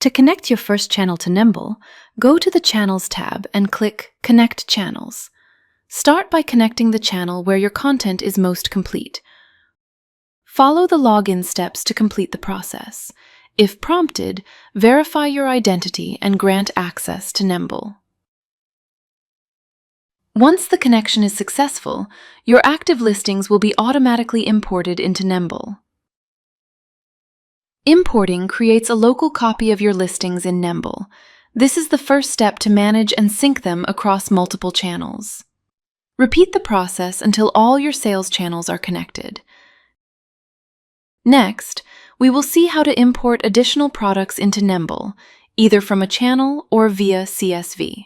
To connect your first channel to Nembol, go to the Channels tab and click Connect Channels. Start by connecting the channel where your content is most complete. Follow the login steps to complete the process. If prompted, verify your identity and grant access to Nembol. Once the connection is successful, your active listings will be automatically imported into Nembol. Importing creates a local copy of your listings in Nembol. This is the first step to manage and sync them across multiple channels. Repeat the process until all your sales channels are connected. Next, we will see how to import additional products into Nembol, either from a channel or via CSV.